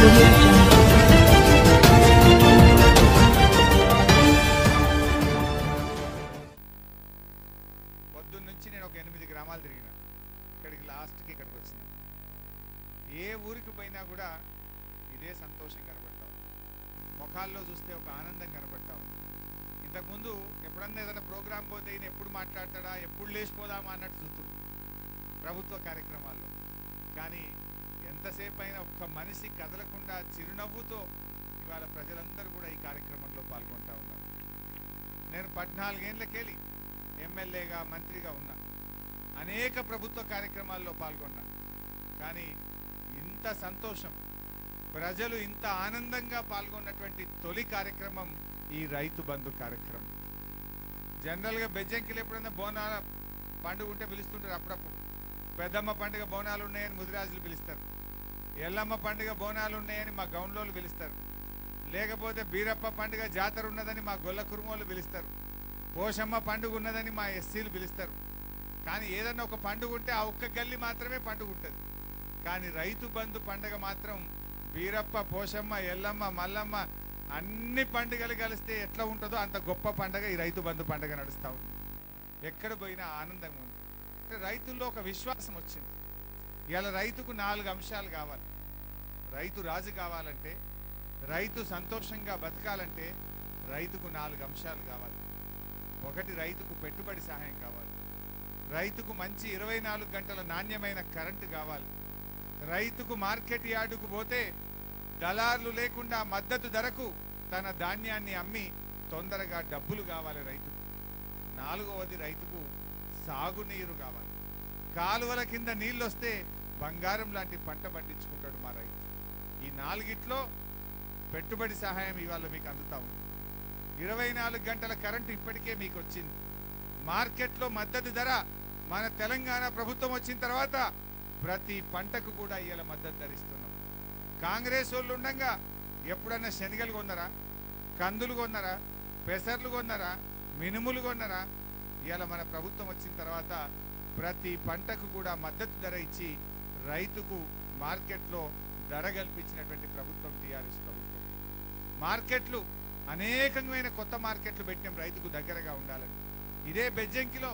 audio jungle. పొద్దున్నుంచి నేను ఒక 8 గ్రామాలు తిరిగిన, ఇక్కడికి లాస్ట్కి ఇక్కడికి వచ్చిన. ఏ ఊరికి పోయినా కూడా ఇదే సంతోషం కనబడతా ఉంది, ముఖాల్లో చూస్తే ఒక ఆనందం కనబడతా ఉంది. ఇంతకుముందు ఎప్పుడన్నా ఏదైనా ప్రోగ్రాం పోతే ఈయన ఎప్పుడు మాట్లాడతాడా, ఎప్పుడు లేచిపోదామా అన్నట్టు చూస్తున్నారు ప్రభుత్వ కార్యక్రమాల్లో. కానీ ఎంతసేపు అయినా ఒక్క మనిషి కదలకుండా చిరునవ్వుతో ఇవాళ ప్రజలందరూ కూడా ఈ కార్యక్రమంలో పాల్గొంటా ఉన్నారు. నేను 14 ఏళ్ళకెళ్ళి ఎమ్మెల్యేగా మంత్రిగా ఉన్నా, అనేక ప్రభుత్వ కార్యక్రమాల్లో పాల్గొన్నా. కానీ ఇంత సంతోషం, ప్రజలు ఇంత ఆనందంగా పాల్గొన్నటువంటి తొలి కార్యక్రమం ఈ రైతు బంధు కార్యక్రమం. జనరల్గా బెజ్జంకిలు ఎప్పుడైనా బోనాల పండుగ ఉంటే పిలుస్తుంటారు, అప్పుడప్పుడు పెద్దమ్మ పండుగ బోనాలు ఉన్నాయని ముదిరాజులు పిలుస్తారు, ఎల్లమ్మ పండుగ బోనాలు ఉన్నాయని మా గౌండ్లోళ్ళు పిలుస్తారు, లేకపోతే బీరప్ప పండుగ జాతర ఉన్నదని మా గొల్ల కురుమోళ్ళు పిలుస్తారు, పోషమ్మ పండుగ ఉన్నదని మా ఎస్సీలు పిలుస్తారు. కానీ ఏదన్నా ఒక పండుగ ఉంటే ఆ ఒక్క గల్లి మాత్రమే పండుగ ఉంటుంది. కానీ రైతు బంధు పండుగ మాత్రం బీరప్ప, పోషమ్మ, ఎల్లమ్మ, మల్లమ్మ అన్ని పండుగలు కలిస్తే ఎట్లా ఉంటుందో అంత గొప్ప పండుగ ఈ రైతు బంధు పండుగ నడుస్తూ ఉంది. ఎక్కడ పోయినా ఆనందంగా ఉంది. రైతుల్లో ఒక విశ్వాసం వచ్చింది. ఇలా రైతుకు 4 అంశాలు కావాలి. రైతు రాజు కావాలంటే, రైతు సంతోషంగా బతకాలంటే రైతుకు 4 అంశాలు కావాలి. ఒకటి, రైతుకు పెట్టుబడి సహాయం కావాలి. రైతుకు మంచి 24 గంటల నాణ్యమైన కరెంటు కావాలి. రైతుకు మార్కెట్ యార్డుకు పోతే దళార్లు లేకుండా మద్దతు ధరకు తన ధాన్యాన్ని అమ్మి తొందరగా డబ్బులు కావాలి రైతుకు. 4వది, రైతుకు సాగునీరు కావాలి. కాలువల కింద నీళ్ళు వస్తే బంగారం లాంటి పంట పండించుకుంటాడు మా రైతు. ఈ 4గిట్లో పెట్టుబడి సహాయం ఇవాళ మీకు అందుతా ఉంది. 24 గంటల కరెంటు ఇప్పటికే మీకు వచ్చింది. మార్కెట్లో మద్దతు ధర మన తెలంగాణ ప్రభుత్వం వచ్చిన తర్వాత ప్రతి పంటకు కూడా ఇవాళ మద్దతు ధర ఇస్తున్నాం. కాంగ్రెస్ వాళ్ళు ఉండగా ఎప్పుడన్నా శనగలు కొన్నారా, కందులు కొన్నారా, పెసర్లు కొన్నారా, మినుములు కొన్నారా? ఇవాళ మన ప్రభుత్వం వచ్చిన తర్వాత ప్రతి పంటకు కూడా మద్దతు ధర ఇచ్చి రైతుకు మార్కెట్లో ధర కల్పించినటువంటి ప్రభుత్వం టీఆర్ఎస్ ప్రభుత్వం. మార్కెట్లు అనేకమైన కొత్త మార్కెట్లు పెట్టాం రైతుకు దగ్గరగా ఉండాలని. ఇదే బెజ్జంకిలో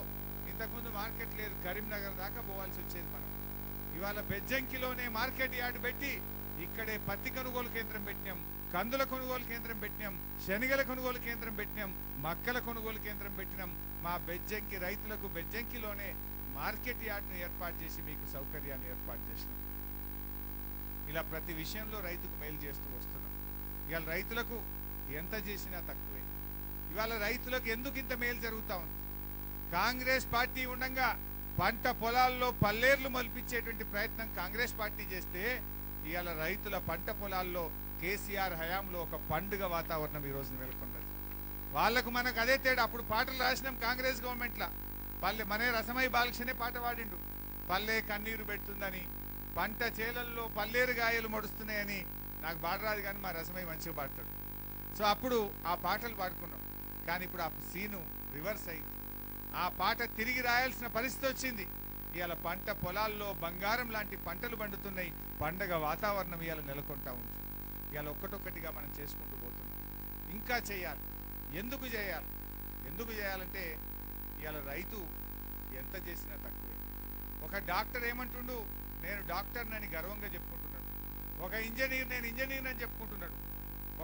ఇంతకుముందు మార్కెట్ లేదు, కరీంనగర్ దాకా పోవాల్సి వచ్చేది మనం. ఇవాళ బెజ్జంకిలోనే మార్కెట్ యార్డు పెట్టి ఇక్కడే పత్తి కొనుగోలు కేంద్రం పెట్టినాం, కందుల కొనుగోలు కేంద్రం పెట్టినాం, శనగల కొనుగోలు కేంద్రం పెట్టినాం, మక్కల కొనుగోలు కేంద్రం పెట్టినాం. మా బెజ్జంకి రైతులకు బెజ్జంకిలోనే మార్కెట్ యార్డును ఏర్పాటు చేసి మీకు సౌకర్యాన్ని ఏర్పాటు చేసినాం. ఇలా ప్రతి విషయంలో రైతుకు మేలు చేస్తూ వస్తున్నాం. ఇవాళ రైతులకు ఎంత చేసినా తక్కువే. ఇవాళ రైతులకు ఎందుకు ఇంత మేలు జరుగుతూ ఉంది? కాంగ్రెస్ పార్టీ ఉండగా పంట పొలాల్లో పల్లేర్లు మల్పించేటువంటి ప్రయత్నం కాంగ్రెస్ పార్టీ చేస్తే ఇవాళ రైతుల పంట పొలాల్లో కేసీఆర్ హయాంలో ఒక పండుగ వాతావరణం ఈరోజు నెలకొన్నది. వాళ్లకు మనకు అదే తేడా. అప్పుడు పాటలు రాసినాం కాంగ్రెస్ గవర్నమెంట్లో. పల్లె మనే రసమై బాలకృష్ణనే పాట పాడిండు, పల్లె కన్నీరు పెడుతుందని, పంట చేలల్లో పల్లేరు గాయలు మడుస్తున్నాయని. నాకు పాట రాదు కానీ మా రసమై మంచిగా పాడతాడు. సో అప్పుడు ఆ పాటలు పాడుకున్నాం. కానీ ఇప్పుడు ఆ సీను రివర్స్ అయింది. ఆ పాట తిరిగి రాయాల్సిన పరిస్థితి వచ్చింది. ఇవాళ పంట పొలాల్లో బంగారం లాంటి పంటలు పండుతున్నాయి. పండగ వాతావరణం ఇవాళ నెలకొంటా ఉంది. ఇవాళ ఒక్కటొక్కటిగా మనం చేసుకుంటూ పోతున్నాం. ఇంకా చేయాలి. ఎందుకు చేయాలి? ఎందుకు చేయాలంటే ఇవాళ రైతు ఎంత చేసినా తక్కువే. ఒక డాక్టర్ ఏమంటుండు, నేను డాక్టర్నని గర్వంగా చెప్పుకుంటున్నాడు. ఒక ఇంజనీర్, నేను ఇంజనీర్ అని చెప్పుకుంటున్నాడు.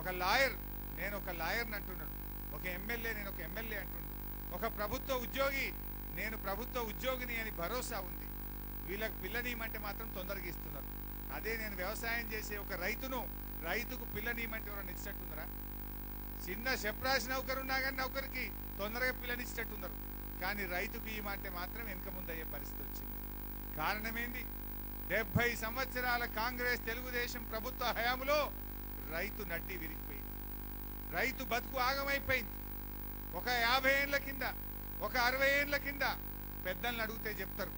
ఒక లాయర్, నేను ఒక లాయర్ని అంటున్నాడు. ఒక ఎమ్మెల్యే, నేను ఒక ఎమ్మెల్యే అంటున్నాడు. ఒక ప్రభుత్వ ఉద్యోగి, నేను ప్రభుత్వ ఉద్యోగిని అని భరోసా ఉంది. వీళ్ళకి పిల్లనీయమంటే మాత్రం తొందరగా ఇస్తున్నారు. అదే నేను వ్యవసాయం చేసే ఒక రైతుకు పిల్లనీయమంటే ఎవరైనా ఇచ్చినట్టుందరా? చిన్న చెప్రాసి నౌకరున్నా కానీ నౌకరికి తొందరగా పిల్లనిచ్చినట్టున్నారు. కానీ రైతుకు ఇవ్వమంటే మాత్రం వెనుక ముందు అయ్యే పరిస్థితి వచ్చింది. కారణమేంది? 70 సంవత్సరాల కాంగ్రెస్ తెలుగుదేశం ప్రభుత్వ హయాంలో రైతు నడ్డి విరిగిపోయింది. రైతు బతుకు ఆగమైపోయింది. ఒక 50 ఏళ్ల కింద, ఒక 60 ఏళ్ల కింద పెద్దల్ని అడిగితే చెప్తారు.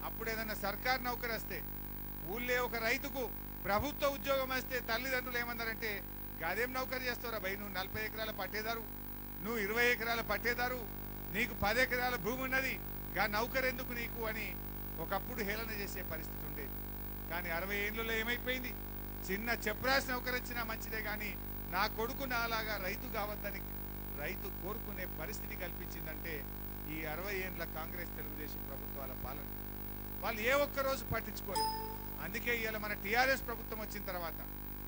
అప్పుడు ఏదన్నా సర్కారు నౌకరు వస్తే, ఊళ్ళే ఒక రైతుకు ప్రభుత్వ ఉద్యోగం వస్తే తల్లిదండ్రులు ఏమన్నారంటే, గదేం నౌకరు చేస్తావురా భయ్, నువ్వు 40 ఎకరాల పట్టేదారు, నువ్వు 20 ఎకరాల పట్టేదారు, నీకు 10 ఎకరాల భూమి ఉన్నది, గా నౌకరు ఎందుకు నీకు అని ఒకప్పుడు హేళన చేసే పరిస్థితి ఉండేది. కానీ 60 ఏళ్లలో ఏమైపోయింది? చిన్న చెప్రాసి నౌకరొచ్చినా మంచిదే కానీ నా కొడుకు నాలాగా రైతు కావద్దని రైతు కోరుకునే పరిస్థితి కల్పించిందంటే ఈ 60 ఏండ్ల కాంగ్రెస్ తెలుగుదేశం ప్రభుత్వాల పాలన. వాళ్ళు ఏ ఒక్క రోజు పట్టించుకోలేదు. అందుకే ఇవాళ మన టీఆర్ఎస్ ప్రభుత్వం వచ్చిన తర్వాత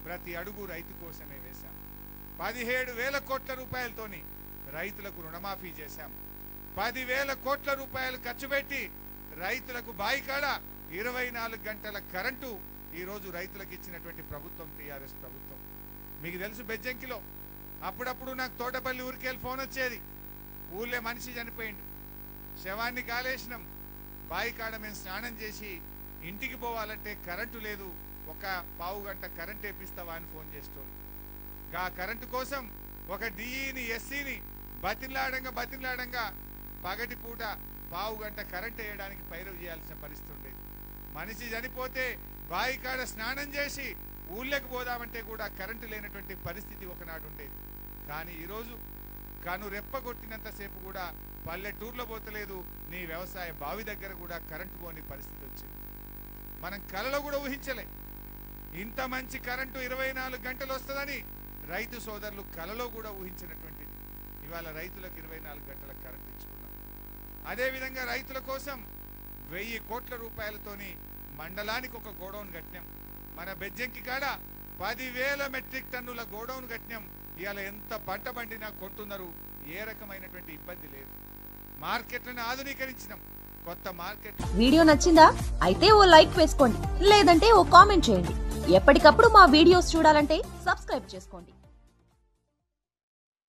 ప్రతి అడుగు రైతు కోసమే వేశాం. 17,000 కోట్ల రూపాయలతోని రైతులకు రుణమాఫీ చేశాం. 10,000 కోట్ల రూపాయలు ఖర్చు పెట్టి రైతులకు బాయికాడ 24 గంటల కరెంటు ఈరోజు రైతులకు ఇచ్చినటువంటి ప్రభుత్వం టీఆర్ఎస్ ప్రభుత్వం. మీకు తెలుసు, బెజ్జంకిలో అప్పుడప్పుడు నాకు తోటపల్లి ఊరికెళ్ళి ఫోన్ వచ్చేది. ఊళ్ళో మనిషి చనిపోయిండు, శవాన్ని కాలేసినాం, బాయికాడ మేము స్నానం చేసి ఇంటికి పోవాలంటే కరెంటు లేదు, ఒక పావు గంట కరెంట్ వేపిస్తావా అని ఫోన్ చేస్తోంది. ఆ కరెంటు కోసం ఒక డిఈని ఎస్సీని బతిలాడంగా పగటి పూట పావు గంట కరెంట్ వేయడానికి పైరవ్ చేయాల్సిన పరిస్థితి ఉండేది. మనిషి చనిపోతే బాయికాడ స్నానం చేసి ఊళ్ళకి పోదామంటే కూడా కరెంటు లేనటువంటి పరిస్థితి ఒకనాడు ఉండేది. కానీ ఈరోజు కను రెప్పగొట్టినంతసేపు కూడా పల్లెటూర్లో పోతలేదు, నీ వ్యవసాయ బావి దగ్గర కూడా కరెంటు పోని పరిస్థితి వచ్చింది. మనం కలలో కూడా ఊహించలే ఇంత మంచి కరెంటు 24 గంటలు వస్తుందని. రైతు సోదరులు కలలో కూడా ఊహించినటువంటిది. ఇవాళ రైతులకు 24 గంటల కరెంట్ ఇచ్చుకున్నాం. అదేవిధంగా రైతుల కోసం 1000 కోట్ల రూపాయలతోని మండలానికి ఒక గోడౌన్ కట్టినాం. మన బెజ్జంకి కాడ 10,000 మెట్రిక్ టన్నుల గోడౌన్ కట్టినాం. ఇవాళ ఎంత పంట పండినా కొంటున్నారు, ఏ రకమైనటువంటి ఇబ్బంది లేదు. మార్కెట్లను ఆధునీకరించినాం, కొత్త మార్కెట్. వీడియో నచ్చిందా? అయితే ఓ లైక్ వేసుకోండి, లేదంటే ఓ కామెంట్ చేయండి. ఎప్పటికప్పుడు మా వీడియోస్ చూడాలంటే సబ్స్క్రైబ్ చేసుకోండి.